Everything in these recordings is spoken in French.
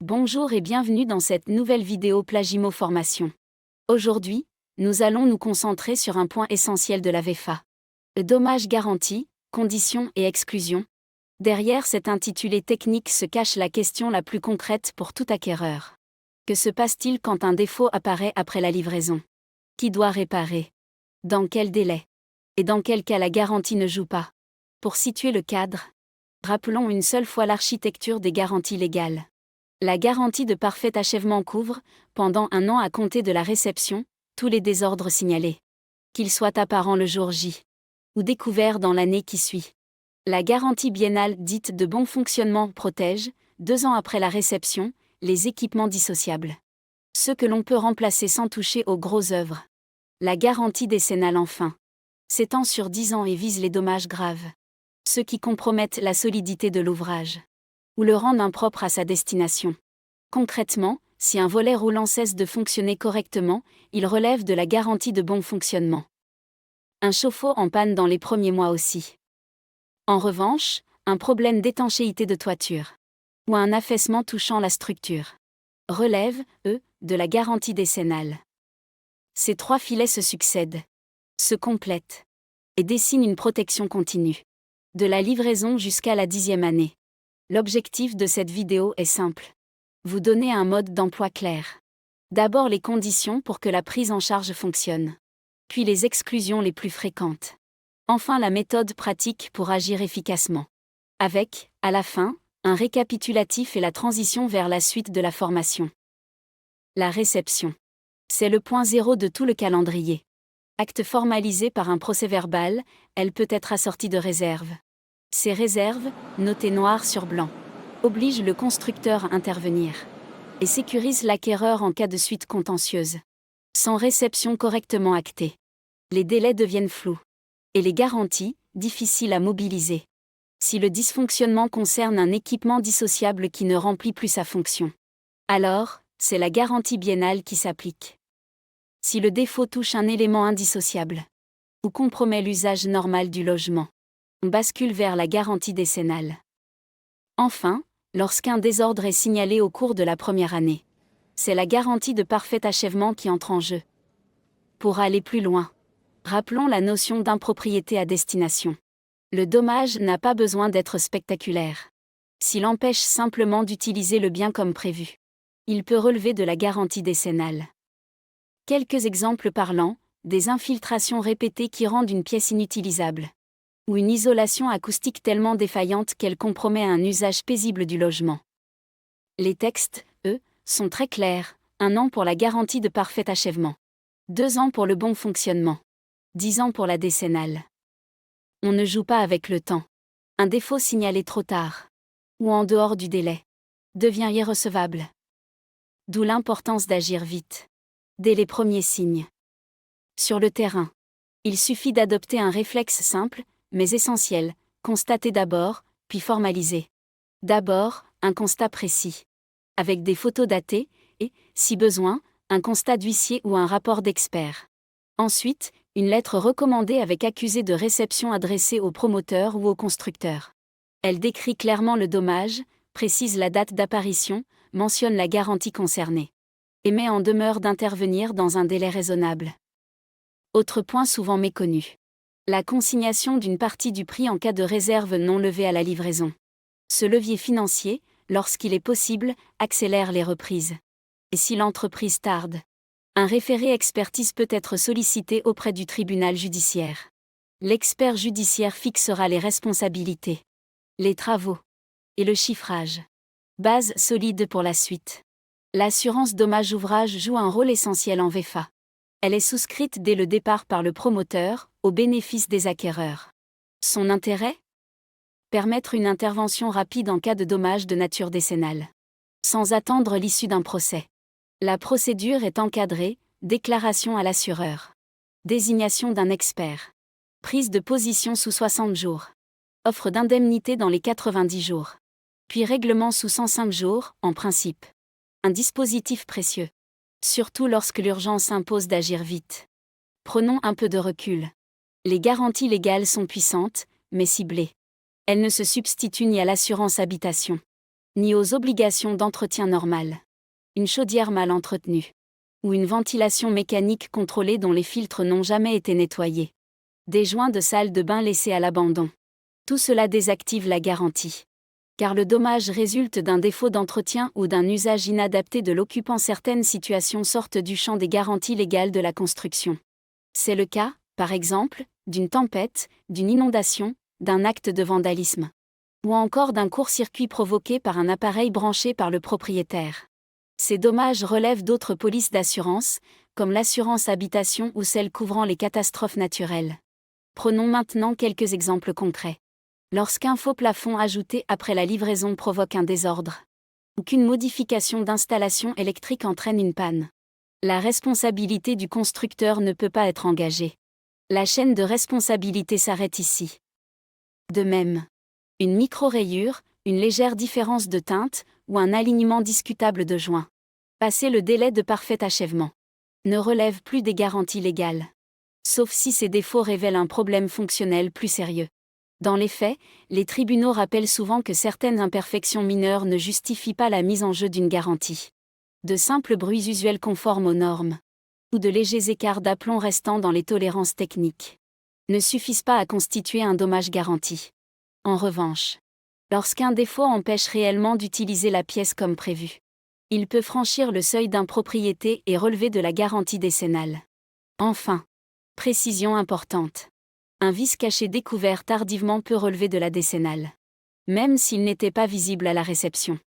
Bonjour et bienvenue dans cette nouvelle vidéo Plagimo Formation. Aujourd'hui, nous allons nous concentrer sur un point essentiel de la VFA. Le dommage garanti, conditions et exclusions. Derrière cet intitulé technique se cache la question la plus concrète pour tout acquéreur. Que se passe-t-il quand un défaut apparaît après la livraison? Qui doit réparer? Dans quel délai? Et dans quel cas la garantie ne joue pas? Pour situer le cadre, rappelons une seule fois l'architecture des garanties légales. La garantie de parfait achèvement couvre, pendant 1 an à compter de la réception, tous les désordres signalés. Qu'ils soient apparents le jour J ou découverts dans l'année qui suit. La garantie biennale dite de bon fonctionnement protège, 2 ans après la réception, les équipements dissociables. Ceux que l'on peut remplacer sans toucher aux grosses œuvres. La garantie décennale enfin s'étend sur 10 ans et vise les dommages graves. Ceux qui compromettent la solidité de l'ouvrage ou le rendent impropre à sa destination. Concrètement, si un volet roulant cesse de fonctionner correctement, il relève de la garantie de bon fonctionnement. Un chauffe-eau en panne dans les premiers mois aussi. En revanche, un problème d'étanchéité de toiture ou un affaissement touchant la structure relève, eux, de la garantie décennale. Ces 3 filets se succèdent, se complètent et dessinent une protection continue, de la livraison jusqu'à la 10e année. L'objectif de cette vidéo est simple. Vous donner un mode d'emploi clair. D'abord les conditions pour que la prise en charge fonctionne. Puis les exclusions les plus fréquentes. Enfin la méthode pratique pour agir efficacement. Avec, à la fin, un récapitulatif et la transition vers la suite de la formation. La réception. C'est le point zéro de tout le calendrier. Acte formalisé par un procès-verbal, elle peut être assortie de réserves. Ces réserves, notées noir sur blanc, obligent le constructeur à intervenir et sécurisent l'acquéreur en cas de suite contentieuse. Sans réception correctement actée, les délais deviennent flous et les garanties, difficiles à mobiliser. Si le dysfonctionnement concerne un équipement dissociable qui ne remplit plus sa fonction, alors, c'est la garantie biennale qui s'applique. Si le défaut touche un élément indissociable ou compromet l'usage normal du logement, on bascule vers la garantie décennale. Enfin, lorsqu'un désordre est signalé au cours de la première année, c'est la garantie de parfait achèvement qui entre en jeu. Pour aller plus loin, rappelons la notion d'impropriété à destination. Le dommage n'a pas besoin d'être spectaculaire. S'il empêche simplement d'utiliser le bien comme prévu, il peut relever de la garantie décennale. Quelques exemples parlants, des infiltrations répétées qui rendent une pièce inutilisable, ou une isolation acoustique tellement défaillante qu'elle compromet un usage paisible du logement. Les textes, eux, sont très clairs, 1 an pour la garantie de parfait achèvement, 2 ans pour le bon fonctionnement, 10 ans pour la décennale. On ne joue pas avec le temps. Un défaut signalé trop tard, ou en dehors du délai, devient irrecevable. D'où l'importance d'agir vite, dès les premiers signes. Sur le terrain, il suffit d'adopter un réflexe simple, mais essentiel, constater d'abord, puis formaliser. D'abord, un constat précis, avec des photos datées, et, si besoin, un constat d'huissier ou un rapport d'expert. Ensuite, une lettre recommandée avec accusé de réception adressée au promoteur ou au constructeur. Elle décrit clairement le dommage, précise la date d'apparition, mentionne la garantie concernée, et met en demeure d'intervenir dans un délai raisonnable. Autre point souvent méconnu. La consignation d'une partie du prix en cas de réserve non levée à la livraison. Ce levier financier, lorsqu'il est possible, accélère les reprises. Et si l'entreprise tarde, un référé expertise peut être sollicité auprès du tribunal judiciaire. L'expert judiciaire fixera les responsabilités, les travaux et le chiffrage. Base solide pour la suite. L'assurance dommage ouvrage joue un rôle essentiel en VFA. Elle est souscrite dès le départ par le promoteur, au bénéfice des acquéreurs. Son intérêt ? Permettre une intervention rapide en cas de dommage de nature décennale, sans attendre l'issue d'un procès. La procédure est encadrée, déclaration à l'assureur, désignation d'un expert, prise de position sous 60 jours, offre d'indemnité dans les 90 jours, puis règlement sous 105 jours, en principe. Un dispositif précieux, surtout lorsque l'urgence impose d'agir vite. Prenons un peu de recul. Les garanties légales sont puissantes, mais ciblées. Elles ne se substituent ni à l'assurance habitation, ni aux obligations d'entretien normal. Une chaudière mal entretenue. Ou une ventilation mécanique contrôlée dont les filtres n'ont jamais été nettoyés. Des joints de salle de bain laissés à l'abandon. Tout cela désactive la garantie. Car le dommage résulte d'un défaut d'entretien ou d'un usage inadapté de l'occupant. Certaines situations sortent du champ des garanties légales de la construction. C'est le cas, par exemple, d'une tempête, d'une inondation, d'un acte de vandalisme. Ou encore d'un court-circuit provoqué par un appareil branché par le propriétaire. Ces dommages relèvent d'autres polices d'assurance, comme l'assurance habitation ou celle couvrant les catastrophes naturelles. Prenons maintenant quelques exemples concrets. Lorsqu'un faux plafond ajouté après la livraison provoque un désordre. Ou qu'une modification d'installation électrique entraîne une panne. La responsabilité du constructeur ne peut pas être engagée. La chaîne de responsabilité s'arrête ici. De même, une micro-rayure, une légère différence de teinte, ou un alignement discutable de joints. Passé le délai de parfait achèvement. Ne relève plus des garanties légales. Sauf si ces défauts révèlent un problème fonctionnel plus sérieux. Dans les faits, les tribunaux rappellent souvent que certaines imperfections mineures ne justifient pas la mise en jeu d'une garantie. De simples bruits usuels conformes aux normes. Ou de légers écarts d'aplomb restant dans les tolérances techniques. Ne suffisent pas à constituer un dommage garanti. En revanche, lorsqu'un défaut empêche réellement d'utiliser la pièce comme prévu, il peut franchir le seuil d'impropriété et relever de la garantie décennale. Enfin, précision importante. Un vice caché découvert tardivement peut relever de la décennale. Même s'il n'était pas visible à la réception.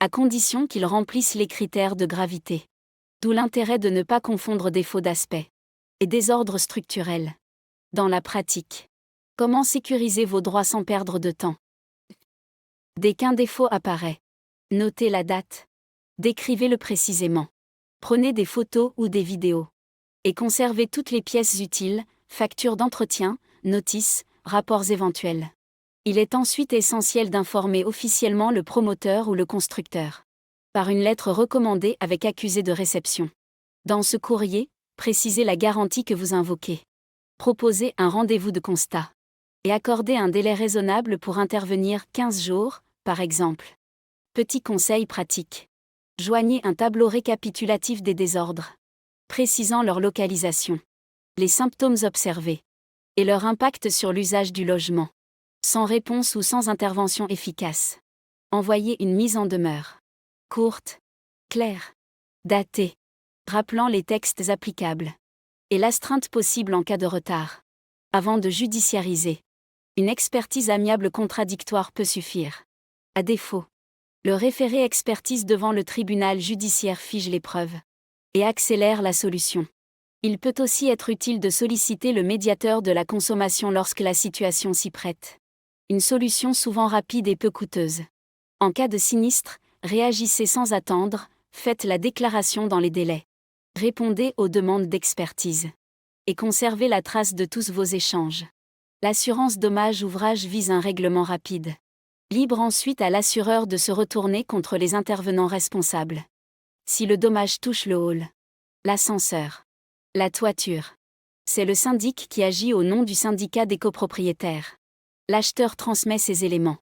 À condition qu'il remplisse les critères de gravité. D'où l'intérêt de ne pas confondre défaut d'aspect et désordre structurel. Dans la pratique, comment sécuriser vos droits sans perdre de temps? Dès qu'un défaut apparaît, notez la date. Décrivez-le précisément. Prenez des photos ou des vidéos. Et conservez toutes les pièces utiles, factures d'entretien, notices, rapports éventuels. Il est ensuite essentiel d'informer officiellement le promoteur ou le constructeur. Par une lettre recommandée avec accusé de réception. Dans ce courrier, précisez la garantie que vous invoquez. Proposez un rendez-vous de constat. Et accordez un délai raisonnable pour intervenir 15 jours, par exemple. Petit conseil pratique. Joignez un tableau récapitulatif des désordres. Précisant leur localisation. Les symptômes observés. Et leur impact sur l'usage du logement. Sans réponse ou sans intervention efficace. Envoyez une mise en demeure. Courte, claire, datée, rappelant les textes applicables. Et l'astreinte possible en cas de retard. Avant de judiciariser. Une expertise amiable contradictoire peut suffire. À défaut, le référé expertise devant le tribunal judiciaire fige les preuves. Et accélère la solution. Il peut aussi être utile de solliciter le médiateur de la consommation lorsque la situation s'y prête. Une solution souvent rapide et peu coûteuse. En cas de sinistre, réagissez sans attendre, faites la déclaration dans les délais. Répondez aux demandes d'expertise. Et conservez la trace de tous vos échanges. L'assurance dommage ouvrage vise un règlement rapide. Libre ensuite à l'assureur de se retourner contre les intervenants responsables. Si le dommage touche le hall, l'ascenseur, la toiture, c'est le syndic qui agit au nom du syndicat des copropriétaires. L'acheteur transmet ces éléments.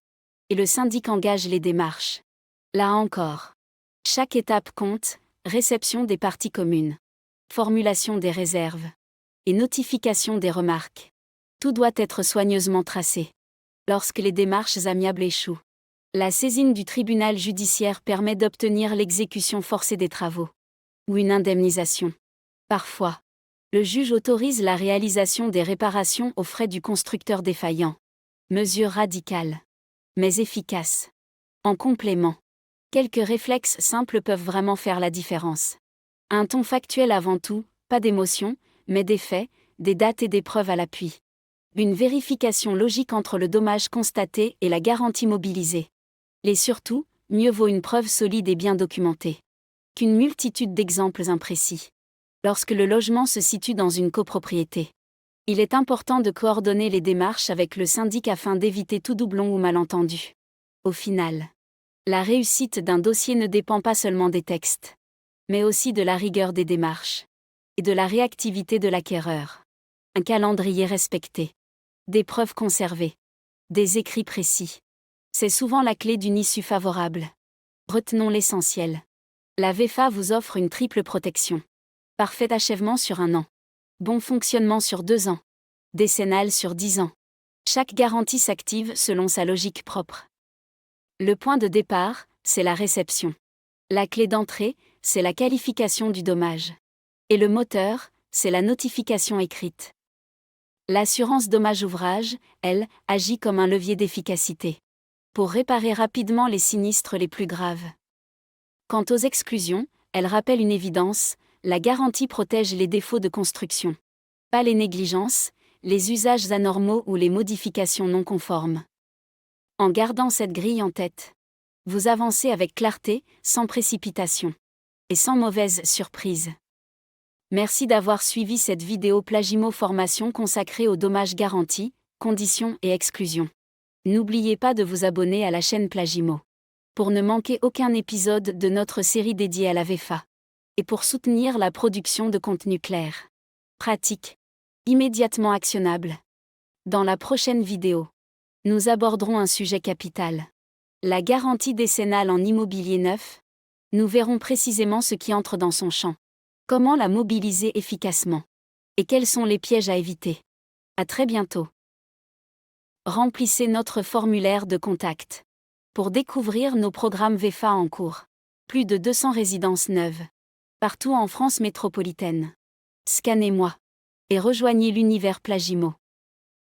Et le syndic engage les démarches. Là encore. Chaque étape compte, réception des parties communes, formulation des réserves, et notification des remarques. Tout doit être soigneusement tracé. Lorsque les démarches amiables échouent, la saisine du tribunal judiciaire permet d'obtenir l'exécution forcée des travaux. Ou une indemnisation. Parfois, le juge autorise la réalisation des réparations aux frais du constructeur défaillant. Mesure radicale. Mais efficace. En complément, quelques réflexes simples peuvent vraiment faire la différence. Un ton factuel avant tout, pas d'émotion, mais des faits, des dates et des preuves à l'appui. Une vérification logique entre le dommage constaté et la garantie mobilisée. Et surtout, mieux vaut une preuve solide et bien documentée qu'une multitude d'exemples imprécis. Lorsque le logement se situe dans une copropriété, il est important de coordonner les démarches avec le syndic afin d'éviter tout doublon ou malentendu. Au final, la réussite d'un dossier ne dépend pas seulement des textes, mais aussi de la rigueur des démarches et de la réactivité de l'acquéreur. Un calendrier respecté, des preuves conservées, des écrits précis. C'est souvent la clé d'une issue favorable. Retenons l'essentiel. La VEFA vous offre une triple protection. Parfait achèvement sur 1 an. Bon fonctionnement sur 2 ans. Décennal sur 10 ans. Chaque garantie s'active selon sa logique propre. Le point de départ, c'est la réception. La clé d'entrée, c'est la qualification du dommage. Et le moteur, c'est la notification écrite. L'assurance dommage ouvrage, elle, agit comme un levier d'efficacité. Pour réparer rapidement les sinistres les plus graves. Quant aux exclusions, elle rappelle une évidence, la garantie protège les défauts de construction. Pas les négligences, les usages anormaux ou les modifications non conformes. En gardant cette grille en tête, vous avancez avec clarté, sans précipitation. Et sans mauvaise surprise. Merci d'avoir suivi cette vidéo Plagimo Formation consacrée aux dommages garantis, conditions et exclusions. N'oubliez pas de vous abonner à la chaîne Plagimo. Pour ne manquer aucun épisode de notre série dédiée à la VEFA. Et pour soutenir la production de contenu clair, pratique, immédiatement actionnable. Dans la prochaine vidéo, nous aborderons un sujet capital. La garantie décennale en immobilier neuf. Nous verrons précisément ce qui entre dans son champ. Comment la mobiliser efficacement. Et quels sont les pièges à éviter. À très bientôt. Remplissez notre formulaire de contact. Pour découvrir nos programmes VEFA en cours. Plus de 200 résidences neuves. Partout en France métropolitaine. Scannez-moi. Et rejoignez l'univers Plagimo.